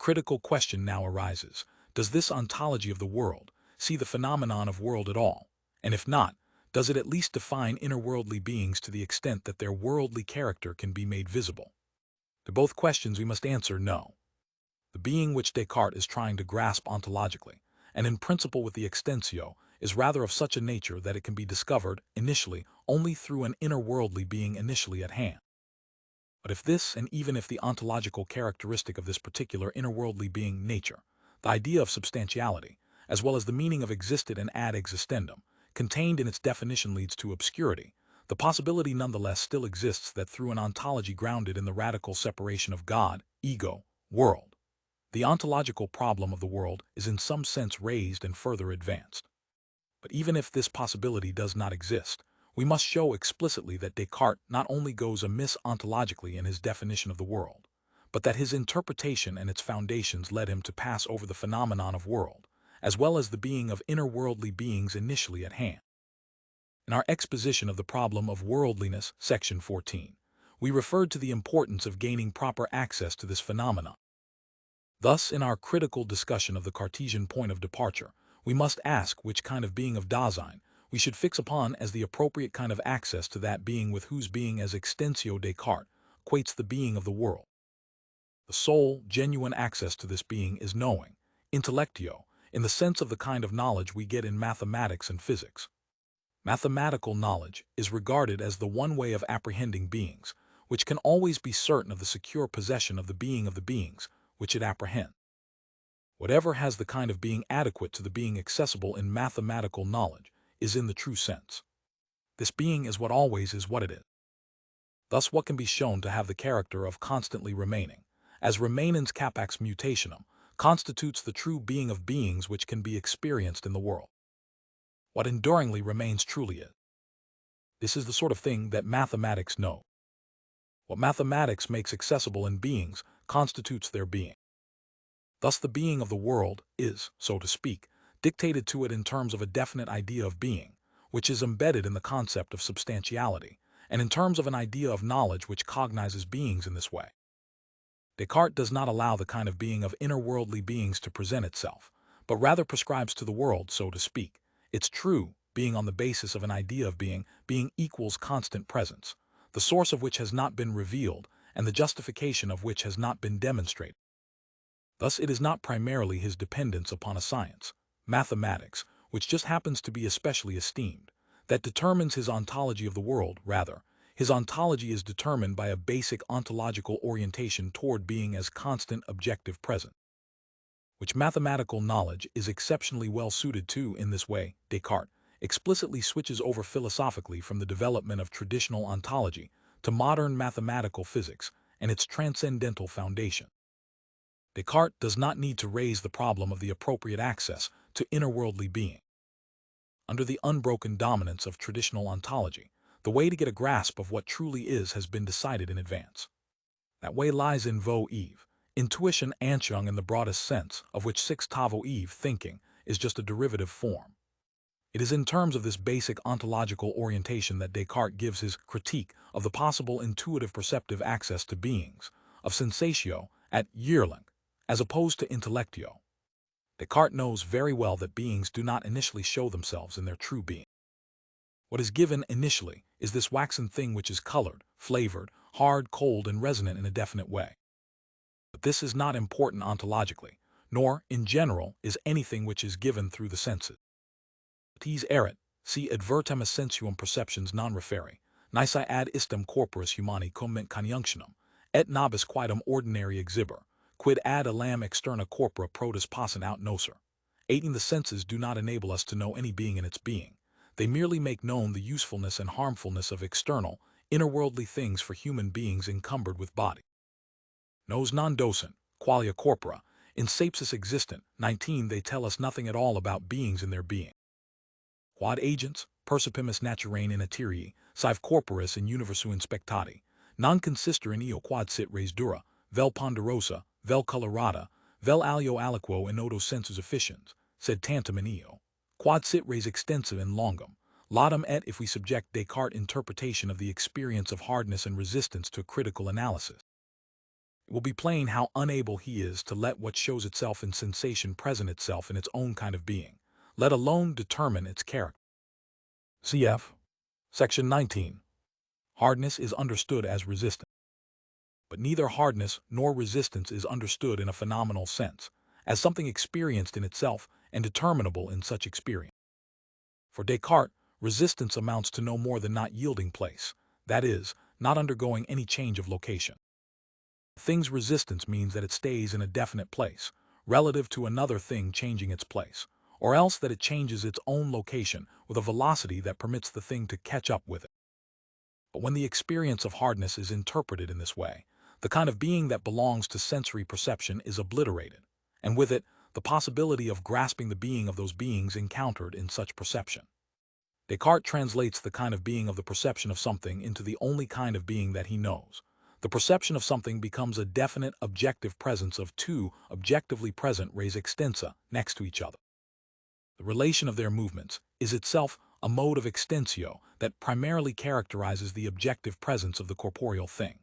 critical question now arises: does this ontology of the world see the phenomenon of world at all? And if not, does it at least define interworldly beings to the extent that their worldly character can be made visible? To both questions we must answer no. The being which Descartes is trying to grasp ontologically, and in principle with the extensio, is rather of such a nature that it can be discovered, initially, only through an interworldly being initially at hand. But if this, and even if the ontological characteristic of this particular interworldly being nature, the idea of substantiality, as well as the meaning of existed and ad existendum, contained in its definition leads to obscurity, the possibility nonetheless still exists that through an ontology grounded in the radical separation of God, ego, world, the ontological problem of the world is in some sense raised and further advanced. But even if this possibility does not exist, we must show explicitly that Descartes not only goes amiss ontologically in his definition of the world, but that his interpretation and its foundations led him to pass over the phenomenon of world, as well as the being of interworldly beings initially at hand. In our exposition of the problem of worldliness, section 14, we referred to the importance of gaining proper access to this phenomenon. Thus, in our critical discussion of the Cartesian point of departure, we must ask which kind of being of Dasein we should fix upon as the appropriate kind of access to that being with whose being as extensio Descartes equates the being of the world. The sole, genuine access to this being is knowing, intellectio, in the sense of the kind of knowledge we get in mathematics and physics. Mathematical knowledge is regarded as the one way of apprehending beings, which can always be certain of the secure possession of the beings which it apprehends. Whatever has the kind of being adequate to the being accessible in mathematical knowledge is in the true sense. This being is what always is what it is. Thus what can be shown to have the character of constantly remaining, as remanens capax mutationem, constitutes the true being of beings which can be experienced in the world. What enduringly remains truly is. This is the sort of thing that mathematics know. What mathematics makes accessible in beings constitutes their being. Thus the being of the world is, so to speak, dictated to it in terms of a definite idea of being, which is embedded in the concept of substantiality, and in terms of an idea of knowledge which cognizes beings in this way. Descartes does not allow the kind of being of interworldly beings to present itself, but rather prescribes to the world, so to speak, its true being on the basis of an idea of being equals constant presence, the source of which has not been revealed and the justification of which has not been demonstrated. Thus it is not primarily his dependence upon a science, mathematics, which just happens to be especially esteemed, that determines his ontology of the world. Rather, his ontology is determined by a basic ontological orientation toward being as constant objective present, which mathematical knowledge is exceptionally well suited to. In this way, Descartes explicitly switches over philosophically from the development of traditional ontology to modern mathematical physics and its transcendental foundation. Descartes does not need to raise the problem of the appropriate access to interworldly being. Under the unbroken dominance of traditional ontology, the way to get a grasp of what truly is has been decided in advance. That way lies in vo eve, intuition Anschauung in the broadest sense, of which sixtavo eve thinking is just a derivative form. It is in terms of this basic ontological orientation that Descartes gives his critique of the possible intuitive perceptive access to beings, of sensatio at Yearling, as opposed to intellectio. Descartes knows very well that beings do not initially show themselves in their true being. What is given initially is this waxen thing which is colored, flavored, hard, cold, and resonant in a definite way. But this is not important ontologically, nor, in general, is anything which is given through the senses. Tes erit, si advertem sensuum perceptions non referi, nisi ad istem corporis humani comment conjunctionem, et nobis quidem ordinari exhibere, quid ad elam externa corpora protus passant aut nocer. 18. The senses do not enable us to know any being in its being. They merely make known the usefulness and harmfulness of external, interworldly things for human beings encumbered with body. Nos non docent, qualia corpora, in sapsis existent. 19. They tell us nothing at all about beings in their being. Quod agents, percipimus naturae in aeterii, sive corporis in universu inspectati, non consister in eo quod sit res dura, vel ponderosa, vel colorata, vel alio aliquo in odo sensus efficiens, sed tantum in eo, quod sit res extensive in longum, laudum et. If we subject Descartes' interpretation of the experience of hardness and resistance to critical analysis, It will be plain how unable he is to let what shows itself in sensation present itself in its own kind of being, let alone determine its character. Cf. Section 19. Hardness is understood as resistance. But neither hardness nor resistance is understood in a phenomenal sense, as something experienced in itself and determinable in such experience. For Descartes, resistance amounts to no more than not yielding place, that is, not undergoing any change of location. A thing's resistance means that it stays in a definite place, relative to another thing changing its place, or else that it changes its own location with a velocity that permits the thing to catch up with it. But when the experience of hardness is interpreted in this way, the kind of being that belongs to sensory perception is obliterated, and with it, the possibility of grasping the being of those beings encountered in such perception. Descartes translates the kind of being of the perception of something into the only kind of being that he knows. The perception of something becomes a definite objective presence of two objectively present res extensa next to each other. The relation of their movements is itself a mode of extensio that primarily characterizes the objective presence of the corporeal thing.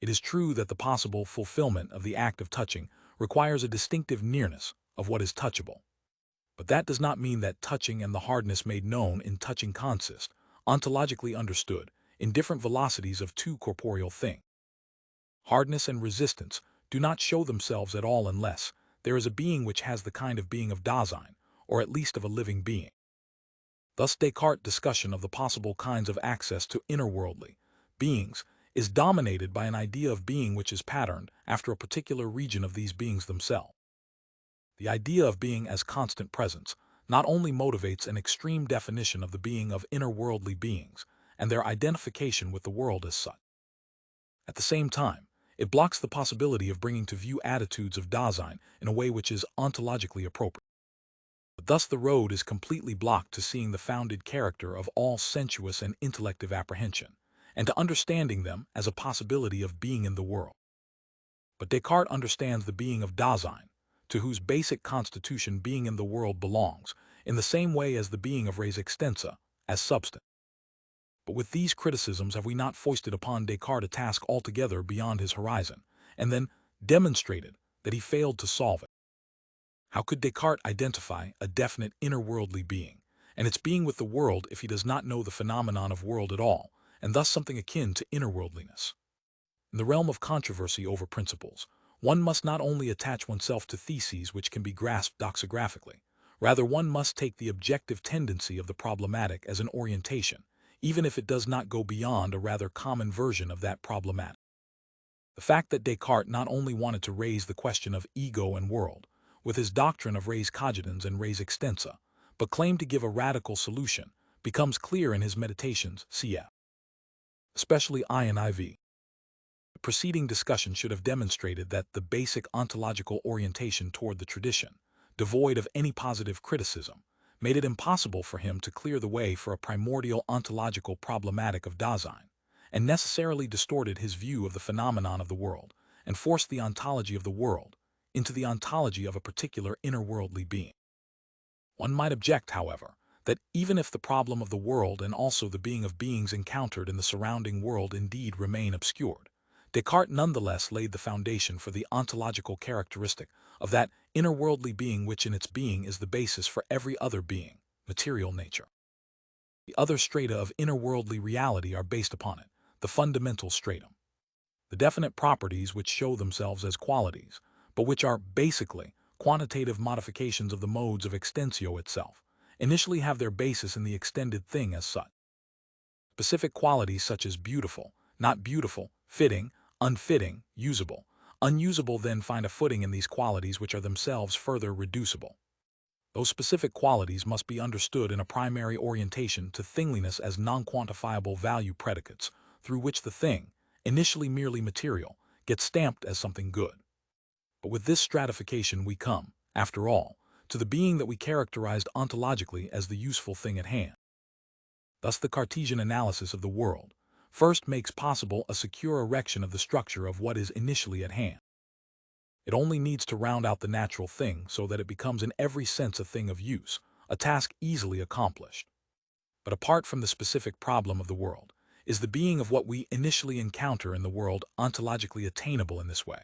It is true that the possible fulfillment of the act of touching requires a distinctive nearness of what is touchable. But that does not mean that touching and the hardness made known in touching consist, ontologically understood, in different velocities of two corporeal things. Hardness and resistance do not show themselves at all unless there is a being which has the kind of being of Dasein, or at least of a living being. Thus Descartes' discussion of the possible kinds of access to inner-worldly beings is dominated by an idea of being which is patterned after a particular region of these beings themselves. The idea of being as constant presence not only motivates an extreme definition of the being of inner-worldly beings and their identification with the world as such. At the same time, it blocks the possibility of bringing to view attitudes of Dasein in a way which is ontologically appropriate. But thus the road is completely blocked to seeing the founded character of all sensuous and intellective apprehension, and to understanding them as a possibility of being in the world. But Descartes understands the being of Dasein, to whose basic constitution being in the world belongs, in the same way as the being of res extensa, as substance. But with these criticisms have we not foisted upon Descartes a task altogether beyond his horizon, and then demonstrated that he failed to solve it? How could Descartes identify a definite inner-worldly being, and its being with the world if he does not know the phenomenon of world at all, and thus something akin to inner-worldliness? In the realm of controversy over principles, one must not only attach oneself to theses which can be grasped doxographically, rather one must take the objective tendency of the problematic as an orientation, even if it does not go beyond a rather common version of that problematic. The fact that Descartes not only wanted to raise the question of ego and world, with his doctrine of res cogitans and res extensa, but claimed to give a radical solution, becomes clear in his meditations, cf. especially I and IV. The preceding discussion should have demonstrated that the basic ontological orientation toward the tradition, devoid of any positive criticism, made it impossible for him to clear the way for a primordial ontological problematic of Dasein, and necessarily distorted his view of the phenomenon of the world, and forced the ontology of the world into the ontology of a particular inner-worldly being. One might object, however, that even if the problem of the world and also the being of beings encountered in the surrounding world indeed remain obscured, Descartes nonetheless laid the foundation for the ontological characteristic of that inner-worldly being which in its being is the basis for every other being, material nature. The other strata of inner-worldly reality are based upon it, the fundamental stratum. The definite properties which show themselves as qualities, but which are basically quantitative modifications of the modes of extensio itself, initially have their basis in the extended thing as such. Specific qualities such as beautiful, not beautiful, fitting, unfitting, usable, unusable then find a footing in these qualities which are themselves further reducible. Those specific qualities must be understood in a primary orientation to thingliness as non-quantifiable value predicates, through which the thing, initially merely material, gets stamped as something good. But with this stratification we come, after all, to the being that we characterized ontologically as the useful thing at hand. Thus the Cartesian analysis of the world first makes possible a secure erection of the structure of what is initially at hand. It only needs to round out the natural thing so that it becomes in every sense a thing of use, a task easily accomplished. But apart from the specific problem of the world, Is the being of what we initially encounter in the world ontologically attainable in this way?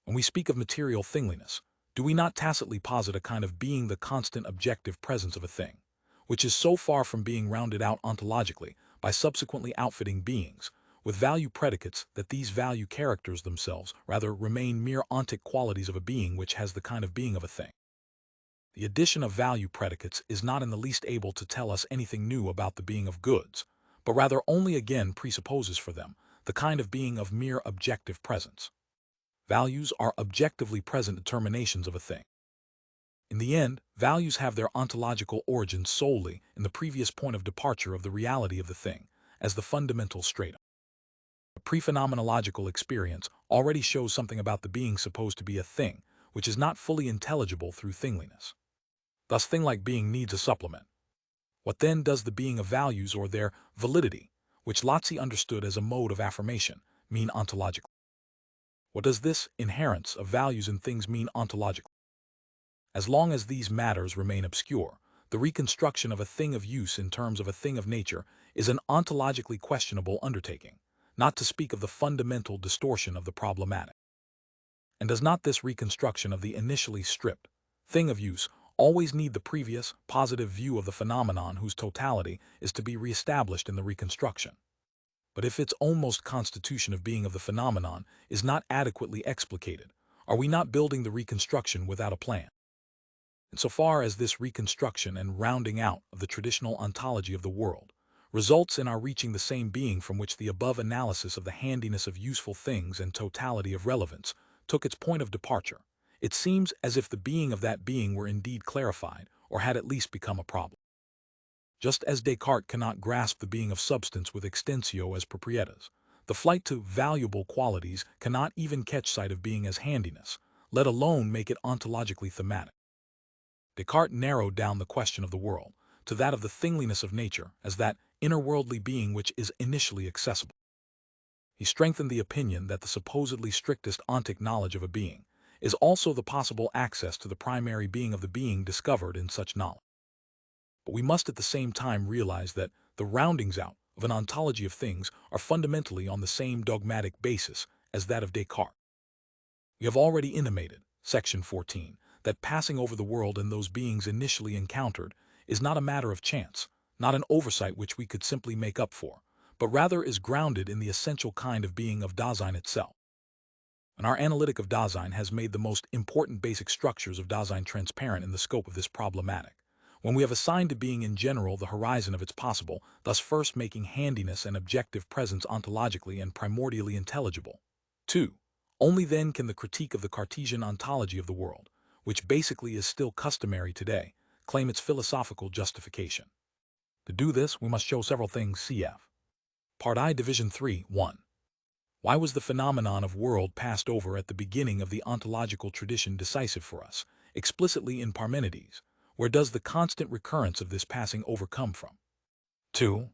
When we speak of material thingliness, do we not tacitly posit a kind of being the constant objective presence of a thing, which is so far from being rounded out ontologically by subsequently outfitting beings with value predicates that these value characters themselves rather remain mere ontic qualities of a being which has the kind of being of a thing? The addition of value predicates is not in the least able to tell us anything new about the being of goods, but rather only again presupposes for them the kind of being of mere objective presence. Values are objectively present determinations of a thing. In the end, values have their ontological origin solely in the previous point of departure of the reality of the thing, as the fundamental stratum. A pre-phenomenological experience already shows something about the being supposed to be a thing, which is not fully intelligible through thingliness. Thus thing-like being needs a supplement. What then does the being of values or their validity, which Lotze understood as a mode of affirmation, mean ontologically? What does this inherence of values in things mean ontologically? As long as these matters remain obscure, the reconstruction of a thing of use in terms of a thing of nature is an ontologically questionable undertaking, not to speak of the fundamental distortion of the problematic. And does not this reconstruction of the initially stripped thing of use always need the previous positive view of the phenomenon whose totality is to be reestablished in the reconstruction? But if its almost constitution of being of the phenomenon is not adequately explicated, are we not building the reconstruction without a plan? Insofar as this reconstruction and rounding out of the traditional ontology of the world results in our reaching the same being from which the above analysis of the handiness of useful things and totality of relevance took its point of departure, it seems as if the being of that being were indeed clarified or had at least become a problem. Just as Descartes cannot grasp the being of substance with extensio as proprietas, the flight to valuable qualities cannot even catch sight of being as handiness, let alone make it ontologically thematic. Descartes narrowed down the question of the world to that of the thingliness of nature as that inner-worldly being which is initially accessible. He strengthened the opinion that the supposedly strictest ontic knowledge of a being is also the possible access to the primary being of the being discovered in such knowledge. But we must at the same time realize that the roundings out of an ontology of things are fundamentally on the same dogmatic basis as that of Descartes. We have already intimated, section 14, that passing over the world and those beings initially encountered is not a matter of chance, not an oversight which we could simply make up for, but rather is grounded in the essential kind of being of Dasein itself. And our analytic of Dasein has made the most important basic structures of Dasein transparent in the scope of this problematic, when we have assigned to being in general the horizon of its possible, thus first making handiness and objective presence ontologically and primordially intelligible. 2. Only then can the critique of the Cartesian ontology of the world, which basically is still customary today, claim its philosophical justification. To do this, we must show several things. Cf. Part I, Division 3, 1. Why was the phenomenon of world passed over at the beginning of the ontological tradition decisive for us, explicitly in Parmenides? Where does the constant recurrence of this passing over come from? 2.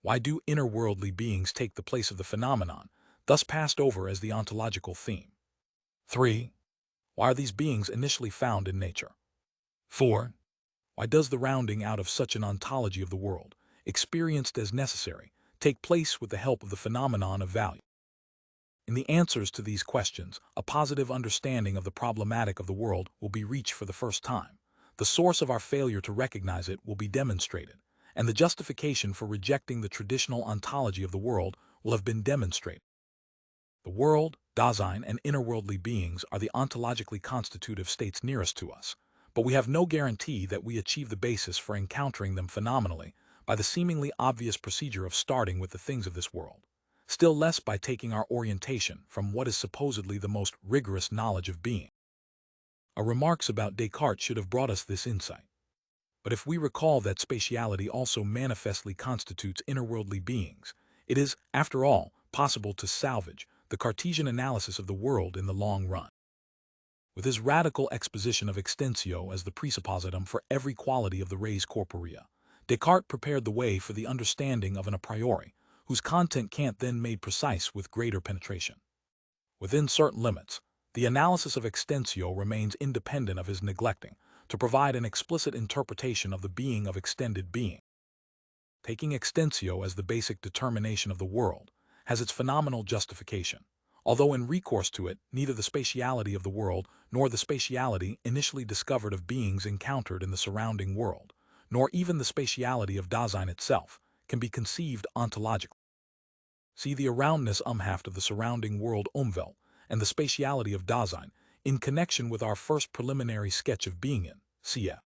Why do inner-worldly beings take the place of the phenomenon, thus passed over as the ontological theme? 3. Why are these beings initially found in nature? 4. Why does the rounding out of such an ontology of the world, experienced as necessary, take place with the help of the phenomenon of value? In the answers to these questions, a positive understanding of the problematic of the world will be reached for the first time. The source of our failure to recognize it will be demonstrated, and the justification for rejecting the traditional ontology of the world will have been demonstrated. The world, Dasein, and inner-worldly beings are the ontologically constitutive states nearest to us, but we have no guarantee that we achieve the basis for encountering them phenomenally by the seemingly obvious procedure of starting with the things of this world, still less by taking our orientation from what is supposedly the most rigorous knowledge of being. Our remarks about Descartes should have brought us this insight. But if we recall that spatiality also manifestly constitutes inner-worldly beings, it is, after all, possible to salvage the Cartesian analysis of the world in the long run. With his radical exposition of extensio as the presuppositum for every quality of the res corporea, Descartes prepared the way for the understanding of an a priori, whose content can't then made precise with greater penetration. Within certain limits, the analysis of extensio remains independent of his neglecting to provide an explicit interpretation of the being of extended being. taking extensio as the basic determination of the world, has its phenomenal justification, although in recourse to it, neither the spatiality of the world nor the spatiality initially discovered of beings encountered in the surrounding world, nor even the spatiality of Dasein itself, can be conceived ontologically. See the aroundness Umhaft of the surrounding world Umwelt, and the spatiality of Dasein, in connection with our first preliminary sketch of being in, cf.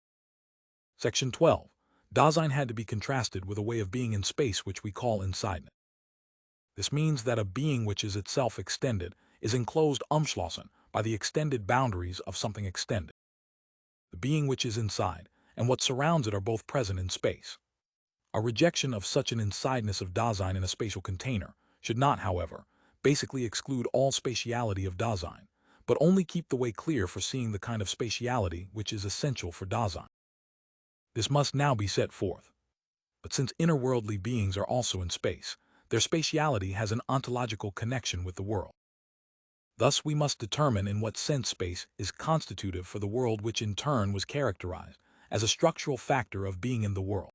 Section 12. Dasein had to be contrasted with a way of being in space which we call insideness. This means that a being which is itself extended is enclosed umschlossen by the extended boundaries of something extended. The being which is inside and what surrounds it are both present in space. A rejection of such an insideness of Dasein in a spatial container should not, however, basically exclude all spatiality of Dasein, but only keep the way clear for seeing the kind of spatiality which is essential for Dasein. This must now be set forth. But since inner-worldly beings are also in space, their spatiality has an ontological connection with the world. Thus we must determine in what sense space is constitutive for the world, which in turn was characterized as a structural factor of being in the world.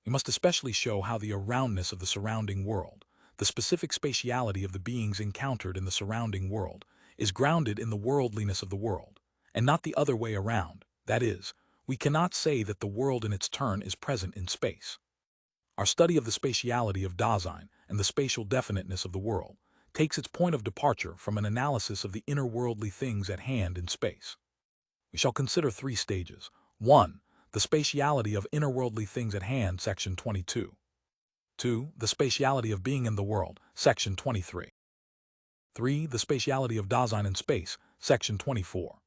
We must especially show how the aroundness of the surrounding world, the specific spatiality of the beings encountered in the surrounding world, is grounded in the worldliness of the world, and not the other way around. That is, we cannot say that the world in its turn is present in space. Our study of the spatiality of Dasein and the spatial definiteness of the world takes its point of departure from an analysis of the inner-worldly things at hand in space. We shall consider three stages. 1. The spatiality of inner-worldly things at hand, section 22. 2. The spatiality of being in the world, section 23. 3. The spatiality of Dasein in space, section 24.